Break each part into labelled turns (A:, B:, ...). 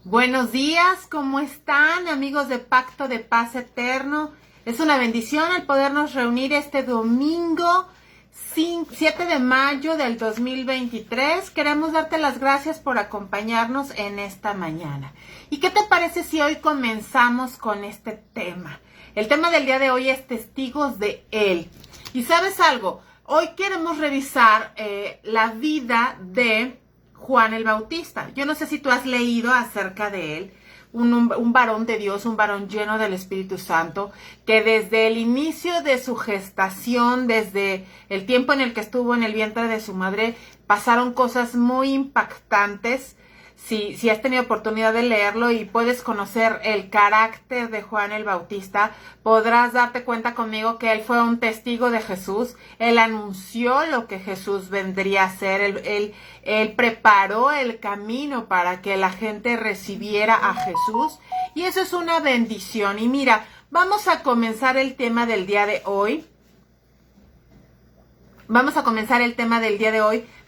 A: Buenos días, ¿cómo están, amigos de Pacto de Paz Eterno? Es una bendición el podernos reunir este domingo 7 de mayo del 2023. Queremos darte las gracias por acompañarnos en esta mañana. ¿Y qué te parece si hoy comenzamos con este tema? El tema del día de hoy es testigos de Él. ¿Y sabes algo? Hoy queremos revisar la vida de Juan el Bautista. Yo no sé si tú has leído acerca de él, un varón de Dios, un varón lleno del Espíritu Santo, que desde el inicio de su gestación, desde el tiempo en el que estuvo en el vientre de su madre, pasaron cosas muy impactantes. Si has tenido oportunidad de leerlo y puedes conocer el carácter de Juan el Bautista, podrás darte cuenta conmigo que él fue un testigo de Jesús. Él anunció lo que Jesús vendría a hacer. Él preparó el camino para que la gente recibiera a Jesús. Y eso es una bendición. Y mira, vamos a comenzar el tema del día de hoy.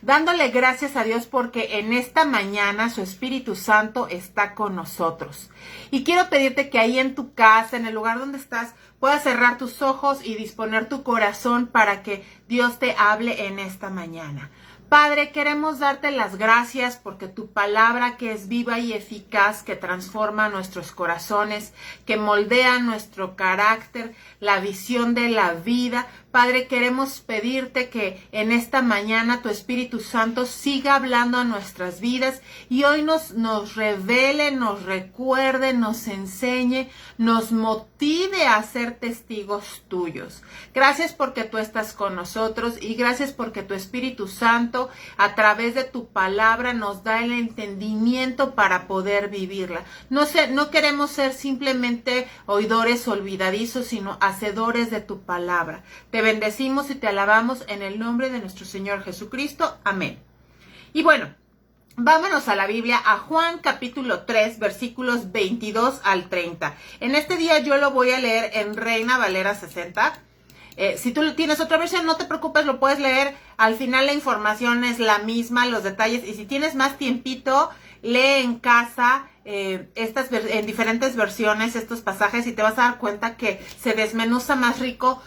A: Dándole gracias a Dios porque en esta mañana su Espíritu Santo está con nosotros. Y quiero pedirte que ahí en tu casa, en el lugar donde estás, puedas cerrar tus ojos y disponer tu corazón para que Dios te hable en esta mañana. Padre, queremos darte las gracias porque tu palabra que es viva y eficaz, que transforma nuestros corazones, que moldea nuestro carácter, la visión de la vida. Padre, queremos pedirte que en esta mañana tu Espíritu Santo siga hablando a nuestras vidas y hoy nos revele, nos recuerde, nos enseñe, nos motive a ser testigos tuyos. Gracias porque tú estás con nosotros y gracias porque tu Espíritu Santo a través de tu palabra nos da el entendimiento para poder vivirla. No queremos ser simplemente oidores olvidadizos, sino hacedores de tu palabra. Te bendecimos y te alabamos en el nombre de nuestro Señor Jesucristo. Amén. Y bueno, vámonos a la Biblia, a Juan capítulo 3, versículos 22 al 30. En este día yo lo voy a leer en Reina Valera 60. Si tú tienes otra versión, no te preocupes, lo puedes leer. Al final la información es la misma, los detalles. Y si tienes más tiempito, lee en casa en diferentes versiones estos pasajes y te vas a dar cuenta que se desmenuza más rico.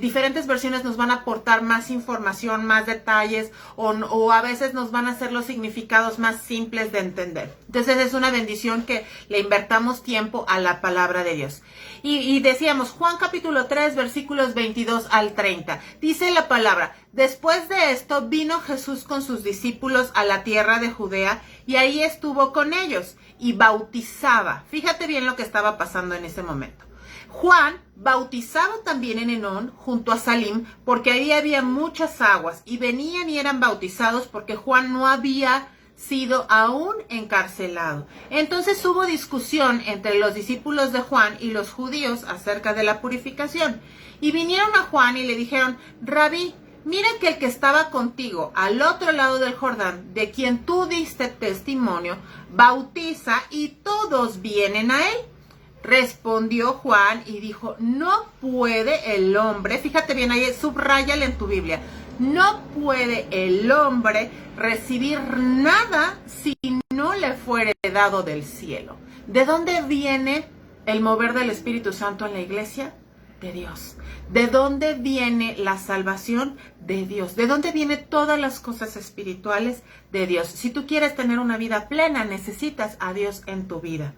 A: Diferentes versiones nos van a aportar más información, más detalles o a veces nos van a hacer los significados más simples de entender. Entonces es una bendición que le invertamos tiempo a la palabra de Dios. Y decíamos, Juan capítulo 3, versículos 22 al 30. Dice la palabra: después de esto vino Jesús con sus discípulos a la tierra de Judea y ahí estuvo con ellos y bautizaba. Fíjate bien lo que estaba pasando en ese momento. Juan bautizaba también en Enón junto a Salim porque ahí había muchas aguas y venían y eran bautizados porque Juan no había sido aún encarcelado. Entonces hubo discusión entre los discípulos de Juan y los judíos acerca de la purificación. Y vinieron a Juan y le dijeron: Rabí, mira que el que estaba contigo al otro lado del Jordán, de quien tú diste testimonio, bautiza y todos vienen a él. Respondió Juan y dijo: no puede el hombre, fíjate bien ahí, subráyale en tu Biblia, no puede el hombre recibir nada si no le fuere dado del cielo. ¿De dónde viene el mover del Espíritu Santo en la iglesia? De Dios. ¿De dónde viene la salvación? De Dios. ¿De dónde vienen todas las cosas espirituales? De Dios. Si tú quieres tener una vida plena, necesitas a Dios en tu vida.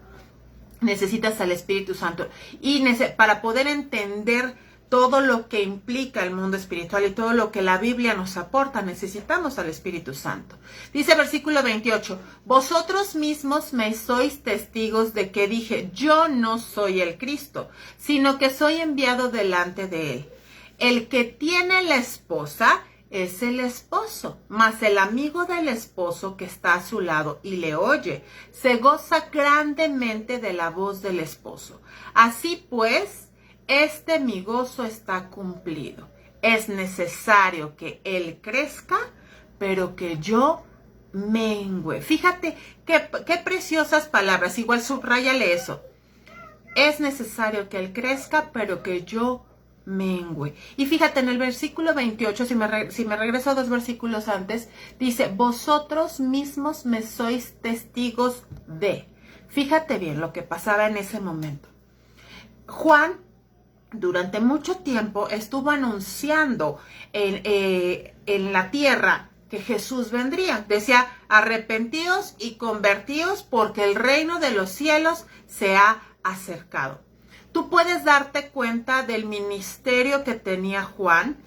A: Necesitas al Espíritu Santo. Y para poder entender todo lo que implica el mundo espiritual y todo lo que la Biblia nos aporta, necesitamos al Espíritu Santo. Dice versículo 28, vosotros mismos me sois testigos de que dije, yo no soy el Cristo, sino que soy enviado delante de él. El que tiene la esposa es el esposo, mas el amigo del esposo que está a su lado y le oye, se goza grandemente de la voz del esposo. Así pues, mi gozo está cumplido. Es necesario que él crezca, pero que yo mengüe. Fíjate qué preciosas palabras. Igual subráyale eso. Es necesario que él crezca, pero que yo mengüe. Y fíjate en el versículo 28, si me regreso 2 versículos antes, dice, vosotros mismos me sois testigos de. Fíjate bien lo que pasaba en ese momento. Juan durante mucho tiempo estuvo anunciando en la tierra que Jesús vendría. Decía, arrepentíos y convertíos porque el reino de los cielos se ha acercado. Tú puedes darte cuenta del ministerio que tenía Juan.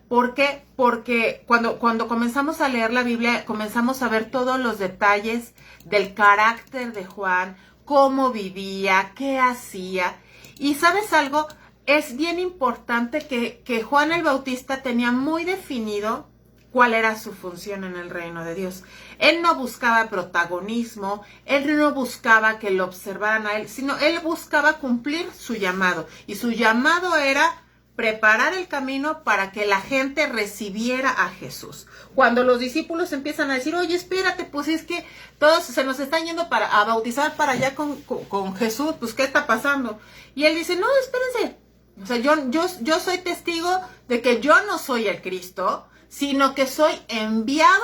A: ¿Por qué? Porque cuando comenzamos a leer la Biblia, comenzamos a ver todos los detalles del carácter de Juan, cómo vivía, qué hacía. Y ¿sabes algo? Es bien importante que Juan el Bautista tenía muy definido cuál era su función en el reino de Dios. Él no buscaba protagonismo, él no buscaba que lo observaran a él, sino él buscaba cumplir su llamado. Y su llamado era preparar el camino para que la gente recibiera a Jesús. Cuando los discípulos empiezan a decir, oye, espérate, pues es que todos se nos están yendo a bautizar para allá con Jesús, pues ¿qué está pasando? Y él dice, no, espérense. O sea, yo soy testigo de que yo no soy el Cristo, sino que soy enviado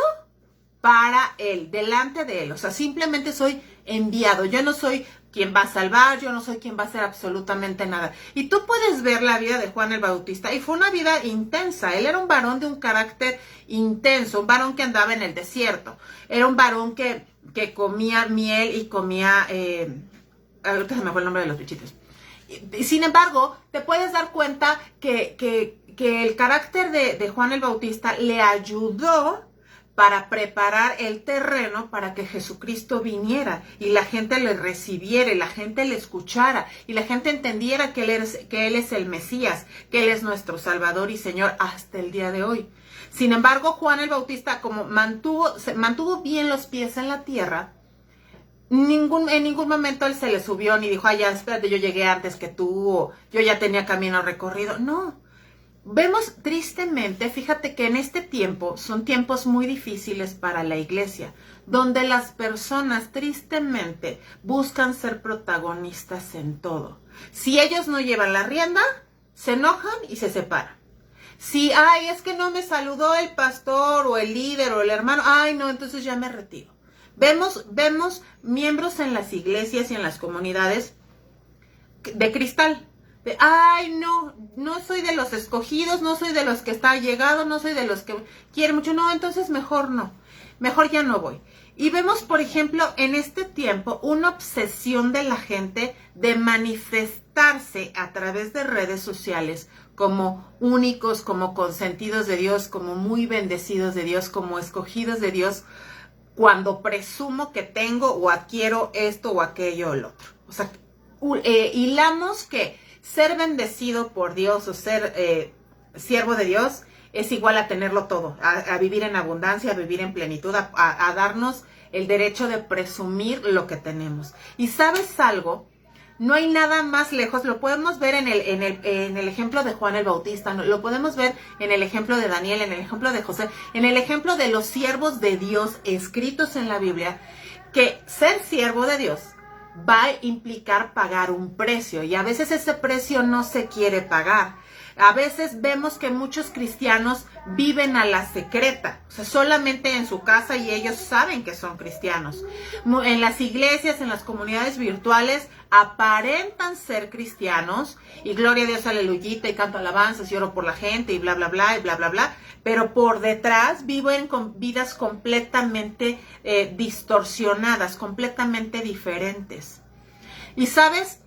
A: para él, delante de él. O sea, simplemente soy enviado. Yo no soy quien va a salvar, yo no soy quien va a hacer absolutamente nada. Y tú puedes ver la vida de Juan el Bautista, y fue una vida intensa. Él era un varón de un carácter intenso, un varón que andaba en el desierto. Era un varón que comía miel y comía... ahorita se me fue el nombre de los bichitos. Sin embargo, te puedes dar cuenta que el carácter de Juan el Bautista le ayudó para preparar el terreno para que Jesucristo viniera y la gente le recibiera, y la gente le escuchara, y la gente entendiera que Él es el Mesías, que Él es nuestro Salvador y Señor hasta el día de hoy. Sin embargo, Juan el Bautista, como mantuvo bien los pies en la tierra, en ningún momento él se le subió ni dijo, ay, ya, espérate, yo llegué antes que tú, o yo ya tenía camino recorrido. No. Vemos tristemente, fíjate que en este tiempo son tiempos muy difíciles para la iglesia, donde las personas tristemente buscan ser protagonistas en todo. Si ellos no llevan la rienda, se enojan y se separan. Si, ay, es que no me saludó el pastor o el líder o el hermano, ay, no, entonces ya me retiro. Vemos miembros en las iglesias y en las comunidades de cristal. Ay, no soy de los escogidos, no soy de los que está llegado, no soy de los que quiere mucho, no, entonces mejor no, mejor ya no voy. Y vemos, por ejemplo, en este tiempo una obsesión de la gente de manifestarse a través de redes sociales como únicos, como consentidos de Dios, como muy bendecidos de Dios, como escogidos de Dios, cuando presumo que tengo o adquiero esto o aquello o lo otro. O sea, hilamos que ser bendecido por Dios o ser siervo de Dios es igual a tenerlo todo, a vivir en abundancia, a vivir en plenitud, a darnos el derecho de presumir lo que tenemos. Y ¿sabes algo? No hay nada más lejos, lo podemos ver en el ejemplo de Juan el Bautista, lo podemos ver en el ejemplo de Daniel, en el ejemplo de José, en el ejemplo de los siervos de Dios escritos en la Biblia, que ser siervo de Dios va a implicar pagar un precio, y a veces ese precio no se quiere pagar. A veces vemos que muchos cristianos viven a la secreta, o sea, solamente en su casa y ellos saben que son cristianos. En las iglesias, en las comunidades virtuales, aparentan ser cristianos y gloria a Dios, aleluyita, y canto alabanzas y oro por la gente y bla, bla, bla, y bla, bla, bla. Pero por detrás viven con vidas completamente distorsionadas, completamente diferentes. Y ¿sabes?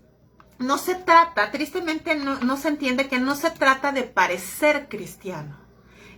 A: No se trata, tristemente no se entiende que no se trata de parecer cristiano.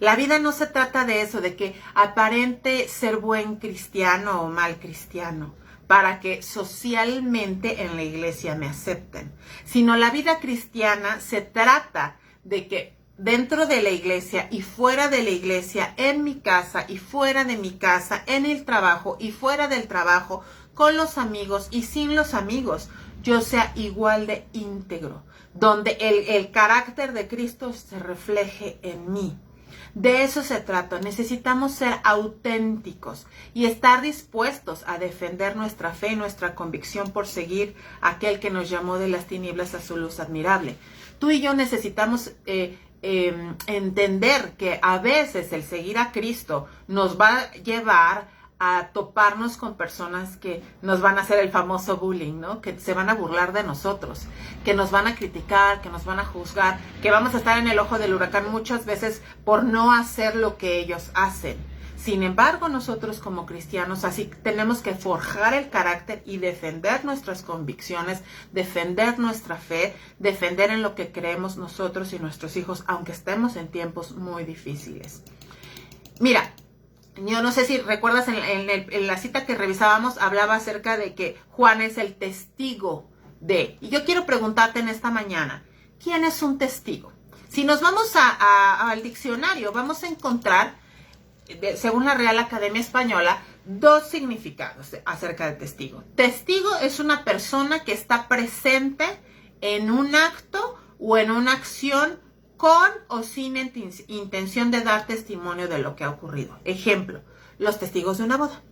A: La vida no se trata de eso, de que aparente ser buen cristiano o mal cristiano, para que socialmente en la iglesia me acepten. Sino la vida cristiana se trata de que dentro de la iglesia y fuera de la iglesia, en mi casa y fuera de mi casa, en el trabajo y fuera del trabajo, con los amigos y sin los amigos, yo sea igual de íntegro, donde el carácter de Cristo se refleje en mí. De eso se trata. Necesitamos ser auténticos y estar dispuestos a defender nuestra fe y nuestra convicción por seguir a aquel que nos llamó de las tinieblas a su luz admirable. Tú y yo necesitamos entender que a veces el seguir a Cristo nos va a llevar a toparnos con personas que nos van a hacer el famoso bullying, ¿no? Que se van a burlar de nosotros, que nos van a criticar, que nos van a juzgar, que vamos a estar en el ojo del huracán muchas veces por no hacer lo que ellos hacen. Sin embargo, nosotros como cristianos así tenemos que forjar el carácter y defender nuestras convicciones, defender nuestra fe, defender en lo que creemos nosotros y nuestros hijos, aunque estemos en tiempos muy difíciles. Mira, yo no sé si recuerdas en la cita que revisábamos, hablaba acerca de que Juan es el testigo de. Y yo quiero preguntarte en esta mañana, ¿quién es un testigo? Si nos vamos al diccionario, vamos a encontrar, según la Real Academia Española, dos significados acerca de testigo. Testigo es una persona que está presente en un acto o en una acción con o sin intención de dar testimonio de lo que ha ocurrido. Ejemplo, los testigos de una boda.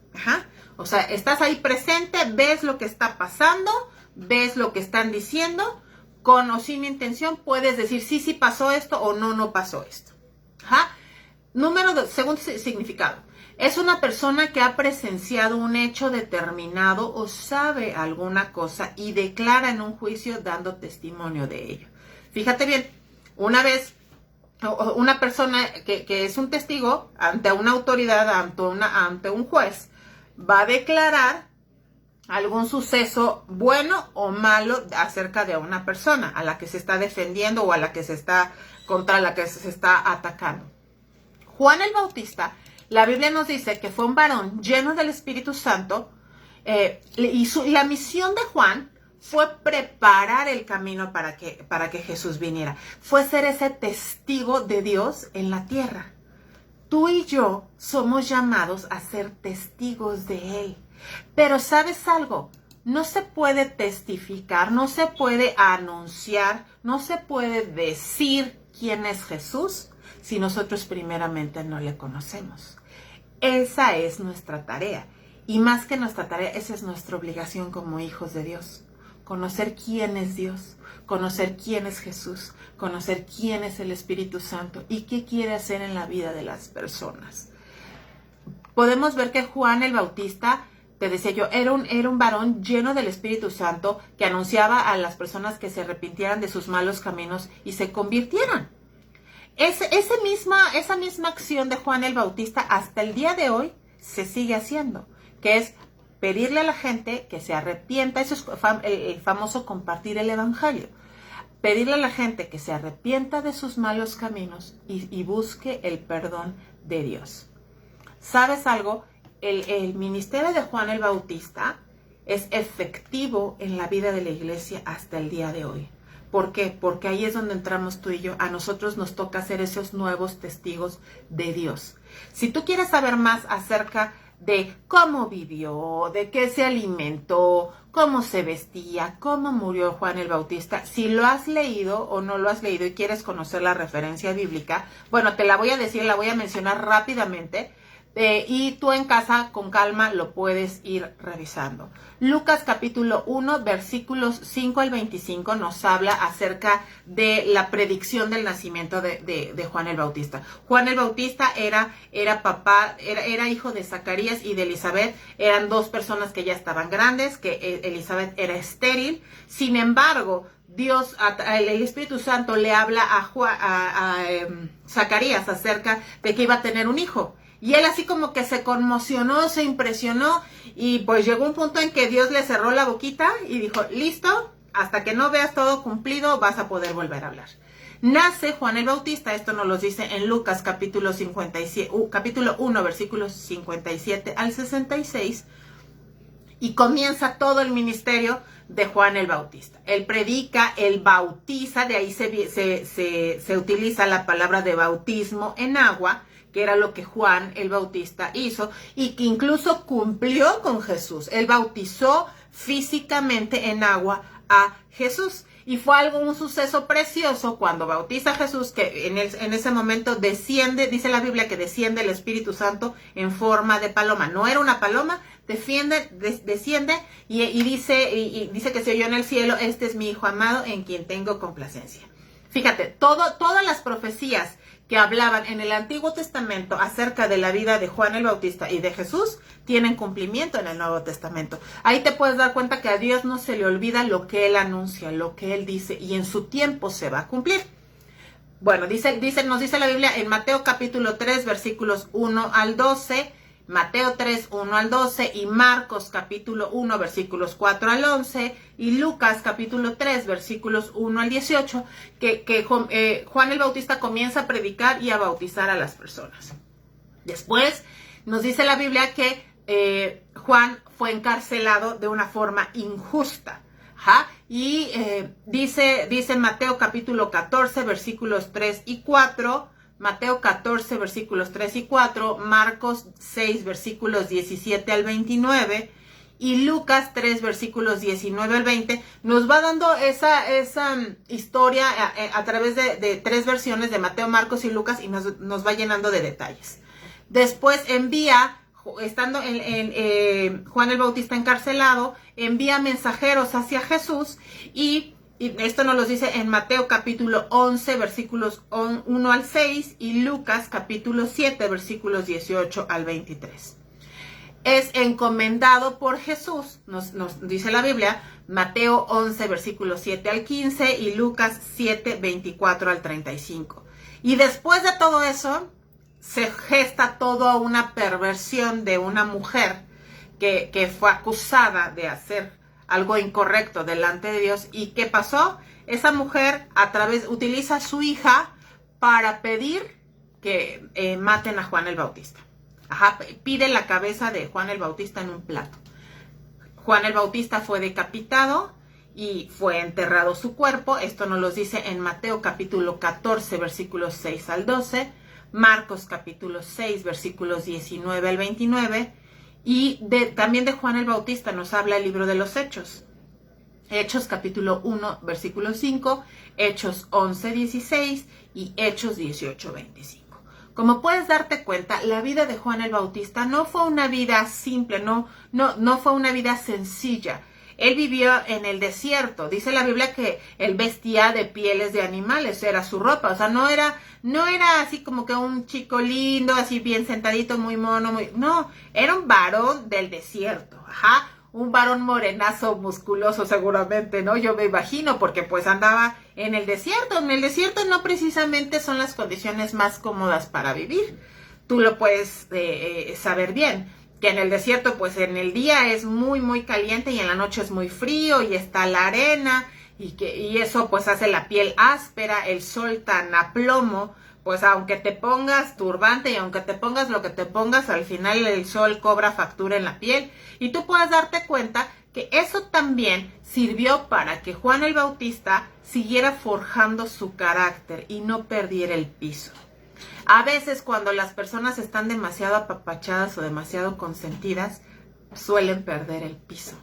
A: O sea, estás ahí presente, ves lo que está pasando, ves lo que están diciendo, con o sin intención puedes decir sí pasó esto o no pasó esto. Número 2, segundo significado. Es una persona que ha presenciado un hecho determinado o sabe alguna cosa y declara en un juicio dando testimonio de ello. Fíjate bien, una vez una persona que es un testigo ante una autoridad, ante un juez, va a declarar algún suceso bueno o malo acerca de una persona a la que se está defendiendo o a la que se está contra la que se está atacando. Juan el Bautista, la Biblia nos dice que fue un varón lleno del Espíritu Santo y la misión de Juan fue preparar el camino para que Jesús viniera. Fue ser ese testigo de Dios en la tierra. Tú y yo somos llamados a ser testigos de Él. Pero ¿sabes algo? No se puede testificar, no se puede anunciar, no se puede decir quién es Jesús si nosotros primeramente no le conocemos. Esa es nuestra tarea. Y más que nuestra tarea, esa es nuestra obligación como hijos de Dios. Conocer quién es Dios, conocer quién es Jesús, conocer quién es el Espíritu Santo y qué quiere hacer en la vida de las personas. Podemos ver que Juan el Bautista, te decía yo, era un varón lleno del Espíritu Santo que anunciaba a las personas que se arrepintieran de sus malos caminos y se convirtieran. Esa misma acción de Juan el Bautista hasta el día de hoy se sigue haciendo, que es pedirle a la gente que se arrepienta. Eso es el famoso compartir el evangelio. Pedirle a la gente que se arrepienta de sus malos caminos y busque el perdón de Dios. ¿Sabes algo? El ministerio de Juan el Bautista es efectivo en la vida de la iglesia hasta el día de hoy. ¿Por qué? Porque ahí es donde entramos tú y yo. A nosotros nos toca ser esos nuevos testigos de Dios. Si tú quieres saber más acerca de cómo vivió, de qué se alimentó, cómo se vestía, cómo murió Juan el Bautista, si lo has leído o no lo has leído y quieres conocer la referencia bíblica, bueno, te la voy a decir, la voy a mencionar rápidamente. Y tú en casa con calma lo puedes ir revisando. Lucas capítulo 1 versículos 5 al 25 nos habla acerca de la predicción del nacimiento de Juan el Bautista. Juan el Bautista era hijo de Zacarías y de Elizabeth. Eran dos personas que ya estaban grandes, que Elizabeth era estéril. Sin embargo, Dios, el Espíritu Santo le habla a Zacarías acerca de que iba a tener un hijo. Y él así como que se conmocionó, se impresionó y pues llegó un punto en que Dios le cerró la boquita y dijo, listo, hasta que no veas todo cumplido vas a poder volver a hablar. Nace Juan el Bautista, esto nos lo dice en Lucas capítulo 1, versículos 57 al 66 y comienza todo el ministerio de Juan el Bautista. Él predica, él bautiza, de ahí se utiliza la palabra de bautismo en agua, que era lo que Juan el Bautista hizo y que incluso cumplió con Jesús. Él bautizó físicamente en agua a Jesús. Y fue un suceso precioso cuando bautiza a Jesús, que en ese momento desciende, dice la Biblia que desciende el Espíritu Santo en forma de paloma. No era una paloma, desciende y dice que se oyó en el cielo, este es mi Hijo amado en quien tengo complacencia. Fíjate, todas las profecías que hablaban en el Antiguo Testamento acerca de la vida de Juan el Bautista y de Jesús tienen cumplimiento en el Nuevo Testamento. Ahí te puedes dar cuenta que a Dios no se le olvida lo que Él anuncia, lo que Él dice, y en su tiempo se va a cumplir. Bueno, nos dice la Biblia en Mateo capítulo 3, versículos 1 al 12, Mateo 3, 1 al 12, y Marcos capítulo 1, versículos 4 al 11, y Lucas capítulo 3, versículos 1 al 18, que Juan el Bautista comienza a predicar y a bautizar a las personas. Después nos dice la Biblia que Juan fue encarcelado de una forma injusta. Ajá. Y dice Mateo capítulo 14, versículos 3 y 4, Mateo 14, versículos 3 y 4, Marcos 6, versículos 17 al 29, y Lucas 3, versículos 19 al 20, nos va dando esa historia a través de 3 versiones de Mateo, Marcos y Lucas, y nos va llenando de detalles. Después estando Juan el Bautista encarcelado, envía mensajeros hacia Jesús, y esto nos lo dice en Mateo capítulo 11, versículos 1 al 6, y Lucas capítulo 7, versículos 18 al 23. Es encomendado por Jesús, nos dice la Biblia, Mateo 11, versículos 7 al 15, y Lucas 7, 24 al 35. Y después de todo eso, se gesta toda una perversión de una mujer que fue acusada de hacer algo incorrecto delante de Dios. ¿Y qué pasó? Esa mujer utiliza a su hija para pedir que maten a Juan el Bautista. Ajá, pide la cabeza de Juan el Bautista en un plato. Juan el Bautista fue decapitado y fue enterrado su cuerpo. Esto nos lo dice en Mateo capítulo 14, versículos 6 al 12, Marcos capítulo 6, versículos 19 al 29, y también de Juan el Bautista nos habla el libro de los Hechos. Hechos capítulo 1, versículo 5, Hechos 11, 16 y Hechos 18, 25. Como puedes darte cuenta, la vida de Juan el Bautista no fue una vida simple, no fue una vida sencilla. Él vivió en el desierto. Dice la Biblia que él vestía de pieles de animales, era su ropa. O sea, no era así como que un chico lindo, así bien sentadito, muy mono, no, era un varón del desierto, ajá, un varón morenazo, musculoso seguramente, ¿no? Yo me imagino, porque pues andaba en el desierto. En el desierto no precisamente son las condiciones más cómodas para vivir. Tú lo puedes saber bien, que en el desierto pues en el día es muy muy caliente y en la noche es muy frío y está la arena y eso pues hace la piel áspera, el sol tan a plomo, pues aunque te pongas turbante y aunque te pongas lo que te pongas, al final el sol cobra factura en la piel, y tú puedes darte cuenta que eso también sirvió para que Juan el Bautista siguiera forjando su carácter y no perdiera el piso. A veces cuando las personas están demasiado apapachadas o demasiado consentidas, suelen perder el piso.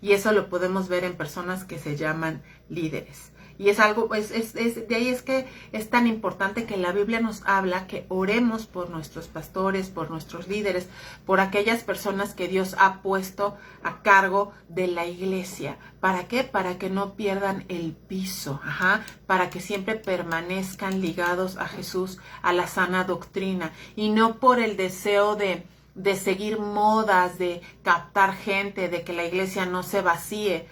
A: Y eso lo podemos ver en personas que se llaman líderes. Y es algo, de ahí es que es tan importante que la Biblia nos habla que oremos por nuestros pastores, por nuestros líderes, por aquellas personas que Dios ha puesto a cargo de la iglesia. ¿Para qué? Para que no pierdan el piso, ajá, para que siempre permanezcan ligados a Jesús, a la sana doctrina, y no por el deseo de seguir modas, de captar gente, de que la iglesia no se vacíe,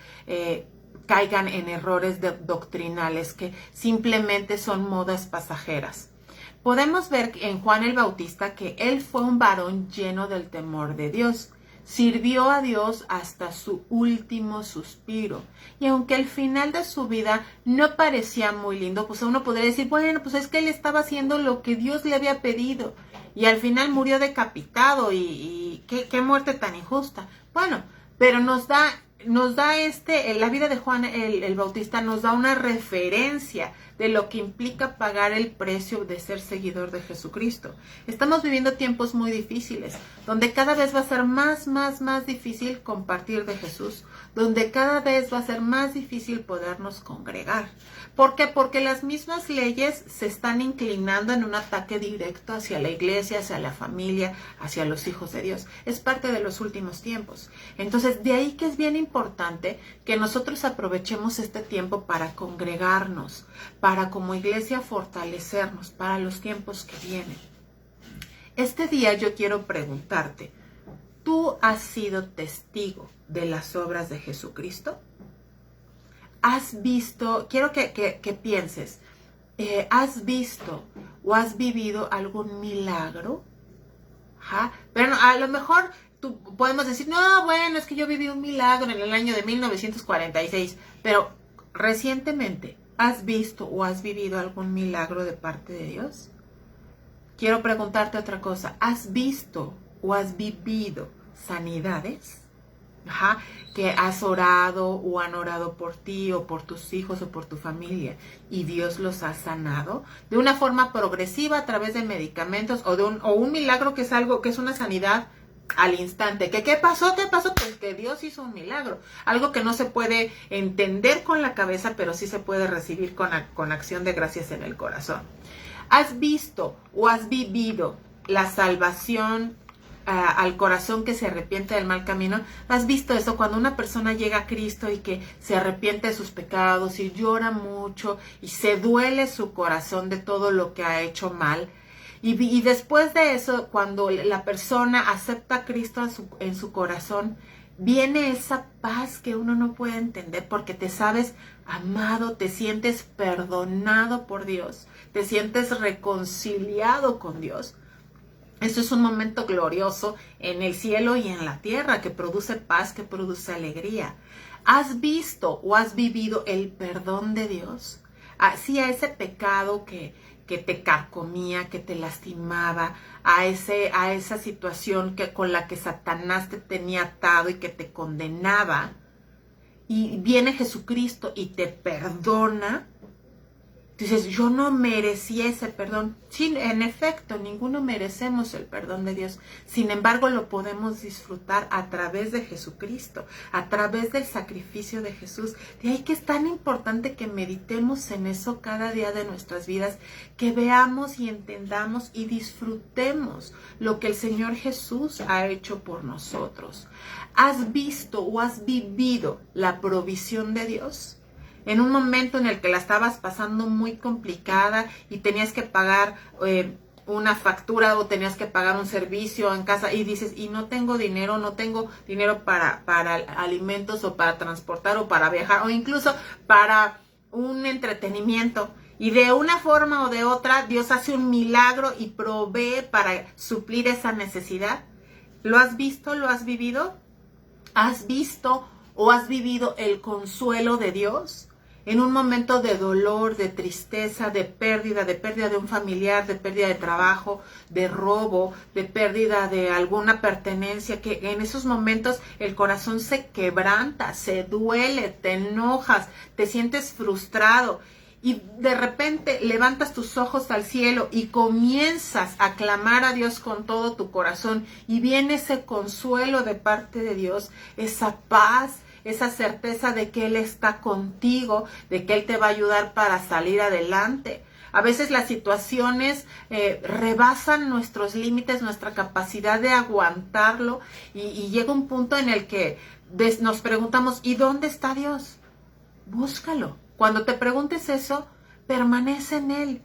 A: caigan en errores doctrinales que simplemente son modas pasajeras. Podemos ver en Juan el Bautista que él fue un varón lleno del temor de Dios. Sirvió a Dios hasta su último suspiro. Y aunque el final de su vida no parecía muy lindo, pues uno podría decir, bueno, pues es que él estaba haciendo lo que Dios le había pedido. Y al final murió decapitado y qué muerte tan injusta. Bueno, pero nos da la vida de Juan el Bautista nos da una referencia de lo que implica pagar el precio de ser seguidor de Jesucristo. Estamos viviendo tiempos muy difíciles, donde cada vez va a ser más difícil compartir de Jesús, donde cada vez va a ser más difícil podernos congregar. ¿Por qué? Porque las mismas leyes se están inclinando en un ataque directo hacia la iglesia, hacia la familia, hacia los hijos de Dios. Es parte de los últimos tiempos. Entonces, de ahí que es bien importante importante que nosotros aprovechemos este tiempo para congregarnos, para como iglesia fortalecernos para los tiempos que vienen. Este día yo quiero preguntarte, ¿tú has sido testigo de las obras de Jesucristo? ¿Has visto, quiero que pienses, ¿has visto o has vivido algún milagro? Ajá. Pero no, a lo mejor podemos decir, no, bueno, es que yo viví un milagro en el año de 1946, pero recientemente, ¿has visto o has vivido algún milagro de parte de Dios? Quiero preguntarte otra cosa, ¿has visto o has vivido sanidades? Ajá, que has orado o han orado por ti o por tus hijos o por tu familia y Dios los ha sanado de una forma progresiva a través de medicamentos o un milagro que es algo que es una sanidad al instante. ¿Qué pasó? Pues que Dios hizo un milagro, algo que no se puede entender con la cabeza, pero sí se puede recibir con acción de gracias en el corazón. ¿Has visto o has vivido la salvación al corazón que se arrepiente del mal camino? ¿Has visto eso cuando una persona llega a Cristo y que se arrepiente de sus pecados y llora mucho y se duele su corazón de todo lo que ha hecho mal? Y después de eso, cuando la persona acepta a Cristo en su corazón, viene esa paz que uno no puede entender porque te sabes amado, te sientes perdonado por Dios, te sientes reconciliado con Dios. Esto es un momento glorioso en el cielo y en la tierra que produce paz, que produce alegría. ¿Has visto o has vivido el perdón de Dios? Sí, a ese pecado que te carcomía, que te lastimaba, a esa situación con la que Satanás te tenía atado y que te condenaba. Y viene Jesucristo y te perdona. Dices, yo no merecía ese perdón. Sí, en efecto, ninguno merecemos el perdón de Dios. Sin embargo, lo podemos disfrutar a través de Jesucristo, a través del sacrificio de Jesús. De ahí que es tan importante que meditemos en eso cada día de nuestras vidas, que veamos y entendamos y disfrutemos lo que el Señor Jesús ha hecho por nosotros. ¿Has visto o has vivido la provisión de Dios? En un momento en el que la estabas pasando muy complicada y tenías que pagar una factura o tenías que pagar un servicio en casa y dices, y no tengo dinero para alimentos o para transportar o para viajar o incluso para un entretenimiento. Y de una forma o de otra, Dios hace un milagro y provee para suplir esa necesidad. ¿Lo has visto? ¿Lo has vivido? ¿Has visto o has vivido el consuelo de Dios? En un momento de dolor, de tristeza, de pérdida de un familiar, de pérdida de trabajo, de robo, de pérdida de alguna pertenencia, que en esos momentos el corazón se quebranta, se duele, te enojas, te sientes frustrado y de repente levantas tus ojos al cielo y comienzas a clamar a Dios con todo tu corazón y viene ese consuelo de parte de Dios, esa paz, esa certeza de que Él está contigo, de que Él te va a ayudar para salir adelante. A veces las situaciones rebasan nuestros límites, nuestra capacidad de aguantarlo y llega un punto en el que nos preguntamos, ¿y dónde está Dios? Búscalo. Cuando te preguntes eso, permanece en Él.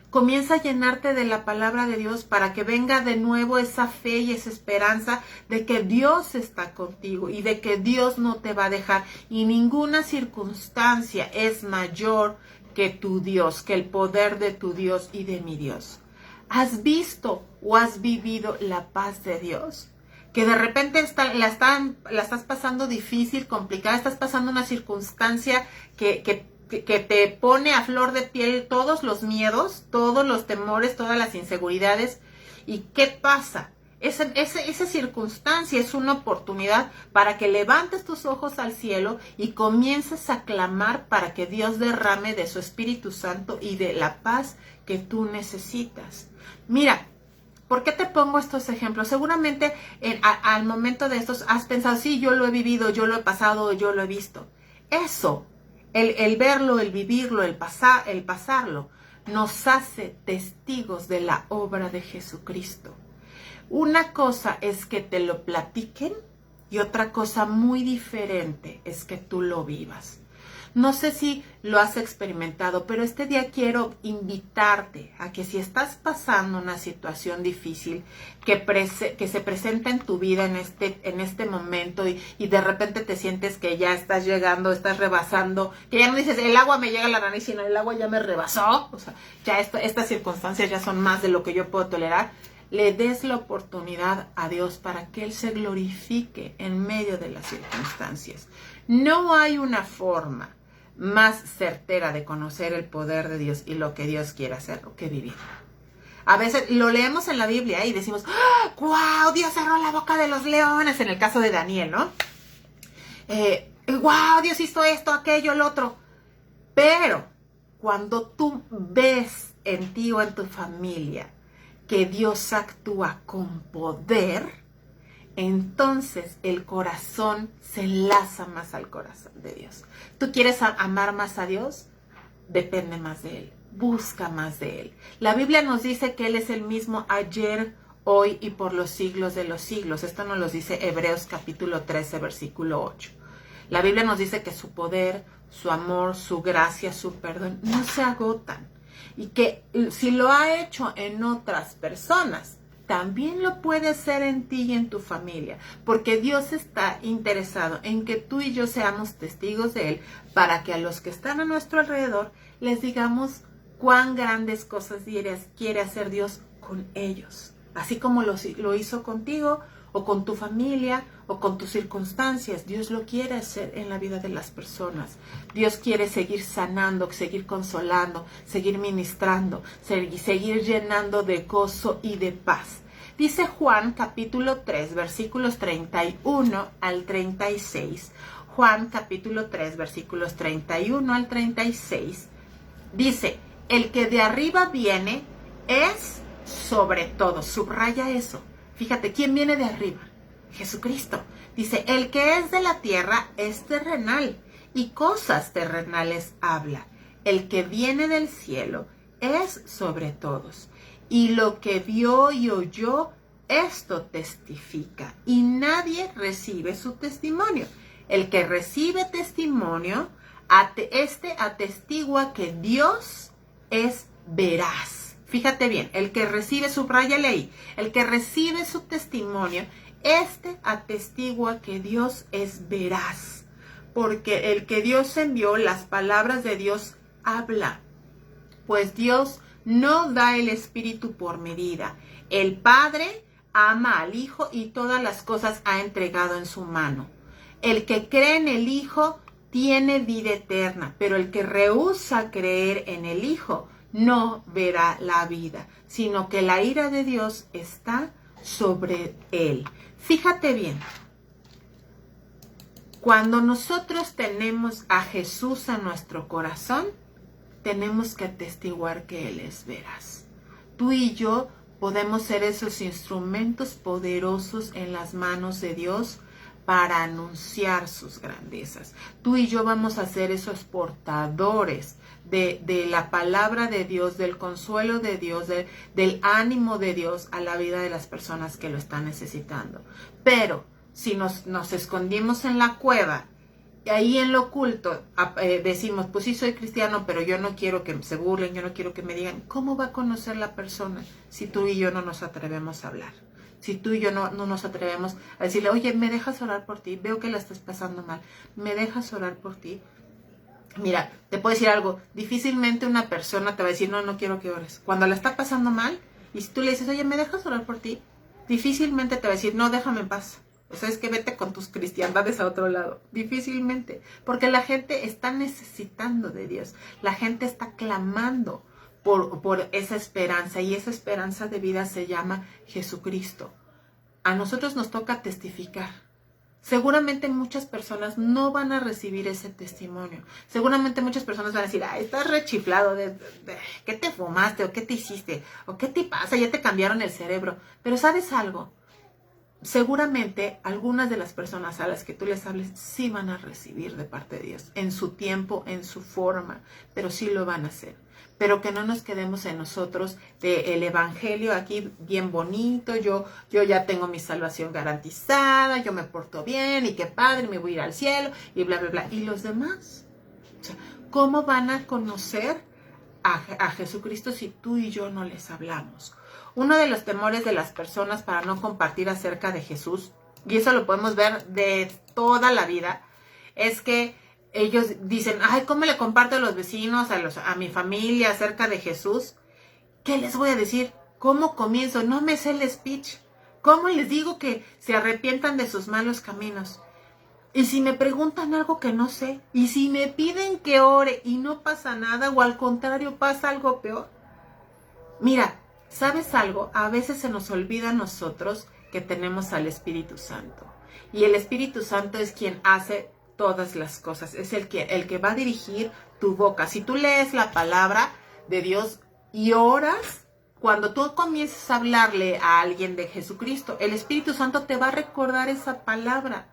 A: Comienza a llenarte de la palabra de Dios para que venga de nuevo esa fe y esa esperanza de que Dios está contigo y de que Dios no te va a dejar. Y ninguna circunstancia es mayor que tu Dios, que el poder de tu Dios y de mi Dios. ¿Has visto o has vivido la paz de Dios? Que de repente la estás pasando difícil, complicada, estás pasando una circunstancia que te pone a flor de piel todos los miedos, todos los temores, todas las inseguridades. ¿Y qué pasa? Esa circunstancia es una oportunidad para que levantes tus ojos al cielo y comiences a clamar para que Dios derrame de su Espíritu Santo y de la paz que tú necesitas. Mira, ¿por qué te pongo estos ejemplos? Seguramente al momento de estos has pensado, sí, yo lo he vivido, yo lo he pasado, yo lo he visto. Eso, el verlo, el vivirlo, el pasarlo, nos hace testigos de la obra de Jesucristo. Una cosa es que te lo platiquen Y otra cosa muy diferente es que tú lo vivas. No sé si lo has experimentado, pero este día quiero invitarte a que si estás pasando una situación difícil que se presenta en tu vida en este momento y de repente te sientes que ya estás llegando, estás rebasando, que ya no dices el agua me llega a la nariz, sino el agua ya me rebasó, o sea, ya estas circunstancias ya son más de lo que yo puedo tolerar, le des la oportunidad a Dios para que Él se glorifique en medio de las circunstancias. No hay una forma más certera de conocer el poder de Dios y lo que Dios quiere hacer que vivir. A veces lo leemos en la Biblia y decimos, ¡wow! Dios cerró la boca de los leones, en el caso de Daniel, ¿no? ¡Wow! Dios hizo esto, aquello, el otro. Pero cuando tú ves en ti o en tu familia que Dios actúa con poder, entonces el corazón se enlaza más al corazón de Dios. ¿Tú quieres amar más a Dios? Depende más de Él. Busca más de Él. La Biblia nos dice que Él es el mismo ayer, hoy y por los siglos de los siglos. Esto nos lo dice Hebreos capítulo 13, versículo 8. La Biblia nos dice que su poder, su amor, su gracia, su perdón no se agotan. Y que si lo ha hecho en otras personas, también lo puede hacer en ti y en tu familia, porque Dios está interesado en que tú y yo seamos testigos de Él, para que a los que están a nuestro alrededor les digamos cuán grandes cosas quiere hacer Dios con ellos, así como lo hizo contigo o con tu familia o con tus circunstancias. Dios lo quiere hacer en la vida de las personas. Dios quiere seguir sanando, seguir consolando, seguir ministrando, seguir llenando de gozo y de paz. Dice Juan capítulo 3, versículos 31 al 36. Juan capítulo 3, versículos 31 al 36. Dice, el que de arriba viene es sobre todo. Subraya eso. Fíjate, ¿quién viene de arriba? Jesucristo. Dice, el que es de la tierra es terrenal y cosas terrenales habla. El que viene del cielo es sobre todos. Y lo que vio y oyó, esto testifica. Y nadie recibe su testimonio. El que recibe testimonio, atestigua que Dios es veraz. Fíjate bien, el que recibe, subráyale ahí, el que recibe su testimonio, atestigua que Dios es veraz, porque el que Dios envió, las palabras de Dios habla, pues Dios no da el Espíritu por medida. El Padre ama al Hijo y todas las cosas ha entregado en su mano. El que cree en el Hijo tiene vida eterna, pero el que rehúsa creer en el Hijo no verá la vida, sino que la ira de Dios está sobre él. Fíjate bien, cuando nosotros tenemos a Jesús en nuestro corazón, tenemos que atestiguar que Él es veraz. Tú y yo podemos ser esos instrumentos poderosos en las manos de Dios para anunciar sus grandezas. Tú y yo vamos a ser esos portadores de la palabra de Dios, del consuelo de Dios, del ánimo de Dios a la vida de las personas que lo están necesitando. Pero si nos escondimos en la cueva, y ahí en lo oculto decimos, pues sí soy cristiano, pero yo no quiero que se burlen, yo no quiero que me digan, ¿cómo va a conocer la persona si tú y yo no nos atrevemos a hablar? Si tú y yo no nos atrevemos a decirle, oye, ¿me dejas orar por ti? Veo que la estás pasando mal. ¿Me dejas orar por ti? Mira, te puedo decir algo. Difícilmente una persona te va a decir, no quiero que ores. Cuando la está pasando mal, y si tú le dices, oye, ¿me dejas orar por ti? Difícilmente te va a decir, no, déjame en paz. O sea, es que vete con tus cristiandades a otro lado. Difícilmente. Porque la gente está necesitando de Dios. La gente está clamando por esa esperanza, y esa esperanza de vida se llama Jesucristo. A nosotros nos toca testificar. Seguramente muchas personas no van a recibir ese testimonio. Seguramente muchas personas van a decir, estás rechiflado, ¿qué te fumaste? ¿O qué te hiciste? ¿O qué te pasa? Ya te cambiaron el cerebro. Pero ¿sabes algo? seguramente algunas de las personas a las que tú les hables sí van a recibir de parte de Dios, en su tiempo, en su forma, pero sí lo van a hacer. Pero que no nos quedemos en nosotros del evangelio aquí bien bonito, yo ya tengo mi salvación garantizada, yo me porto bien y qué padre, me voy a ir al cielo y bla, bla, bla. ¿Y los demás? O sea, ¿cómo van a conocer a Jesucristo si tú y yo no les hablamos? Uno de los temores de las personas para no compartir acerca de Jesús, y eso lo podemos ver de toda la vida, es que ellos dicen, ay, ¿cómo le comparto a los vecinos, a mi familia acerca de Jesús? ¿Qué les voy a decir? ¿Cómo comienzo? No me sé el speech. ¿Cómo les digo que se arrepientan de sus malos caminos? Y si me preguntan algo que no sé, y si me piden que ore y no pasa nada, o al contrario pasa algo peor. Mira, ¿sabes algo? A veces se nos olvida a nosotros que tenemos al Espíritu Santo. Y el Espíritu Santo es quien hace todas las cosas. Es el que va a dirigir tu boca. Si tú lees la palabra de Dios y oras, cuando tú comiences a hablarle a alguien de Jesucristo, el Espíritu Santo te va a recordar esa palabra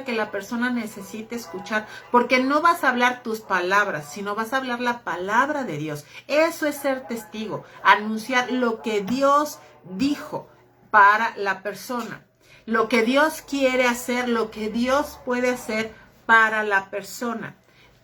A: que la persona necesita escuchar, porque no vas a hablar tus palabras, sino vas a hablar la palabra de Dios. Eso es ser testigo, anunciar lo que Dios dijo para la persona, lo que Dios quiere hacer, lo que Dios puede hacer para la persona.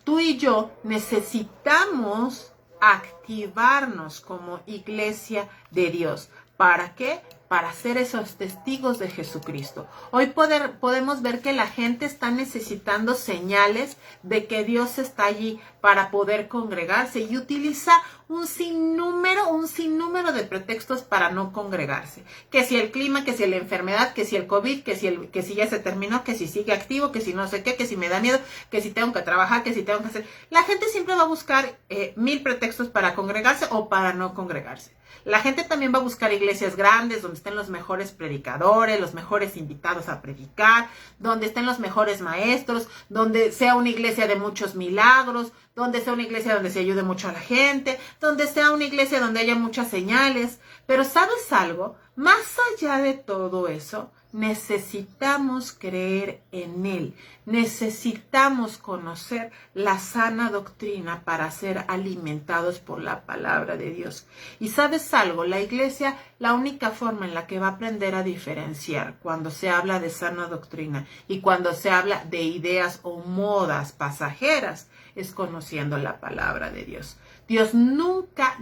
A: Tú y yo necesitamos activarnos como iglesia de Dios. ¿Para qué? Para ser esos testigos de Jesucristo. Hoy podemos ver que la gente está necesitando señales de que Dios está allí para poder congregarse y utiliza un sinnúmero de pretextos para no congregarse. Que si el clima, que si la enfermedad, que si el COVID, que si ya se terminó, que si sigue activo, que si no sé qué, que si me da miedo, que si tengo que trabajar, que si tengo que hacer. La gente siempre va a buscar 1000 pretextos para congregarse o para no congregarse. La gente también va a buscar iglesias grandes donde estén los mejores predicadores, los mejores invitados a predicar, donde estén los mejores maestros, donde sea una iglesia de muchos milagros, donde sea una iglesia donde se ayude mucho a la gente, donde sea una iglesia donde haya muchas señales. Pero ¿sabes algo? Más allá de todo eso, necesitamos creer en Él. Necesitamos conocer la sana doctrina para ser alimentados por la palabra de Dios. Y ¿sabes algo? La iglesia, la única forma en la que va a aprender a diferenciar cuando se habla de sana doctrina y cuando se habla de ideas o modas pasajeras es conociendo la palabra de Dios. Dios nunca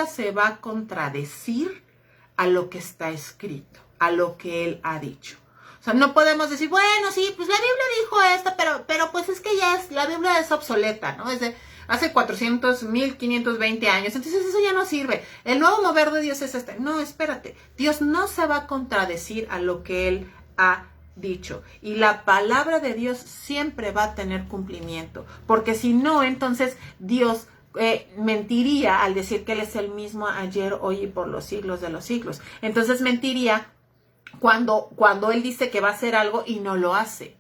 A: se va a contradecir a lo que está escrito, a lo que Él ha dicho. O sea, no podemos decir, bueno, sí, pues la Biblia dijo esto, pero pues es que la Biblia es obsoleta, ¿no? Desde hace 1520 años, entonces eso ya no sirve. El nuevo mover de Dios es este. No, espérate, Dios no se va a contradecir a lo que Él ha dicho. Y la palabra de Dios siempre va a tener cumplimiento, porque si no, entonces Dios mentiría al decir que Él es el mismo ayer, hoy y por los siglos de los siglos. Entonces mentiría cuando Él dice que va a hacer algo y no lo hace.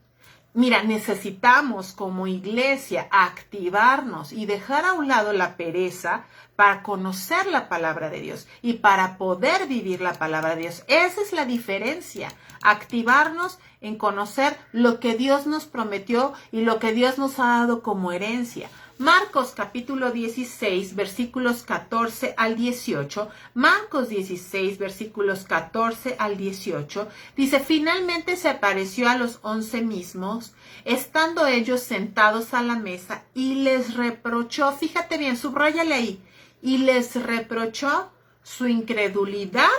A: Mira, necesitamos como iglesia activarnos y dejar a un lado la pereza para conocer la palabra de Dios y para poder vivir la palabra de Dios. Esa es la diferencia, activarnos en conocer lo que Dios nos prometió y lo que Dios nos ha dado como herencia. Marcos capítulo 16, versículos 14 al 18. Marcos 16, versículos 14 al 18. Dice, finalmente se apareció a los 11 mismos, estando ellos sentados a la mesa, y les reprochó, fíjate bien, subráyale ahí, y les reprochó su incredulidad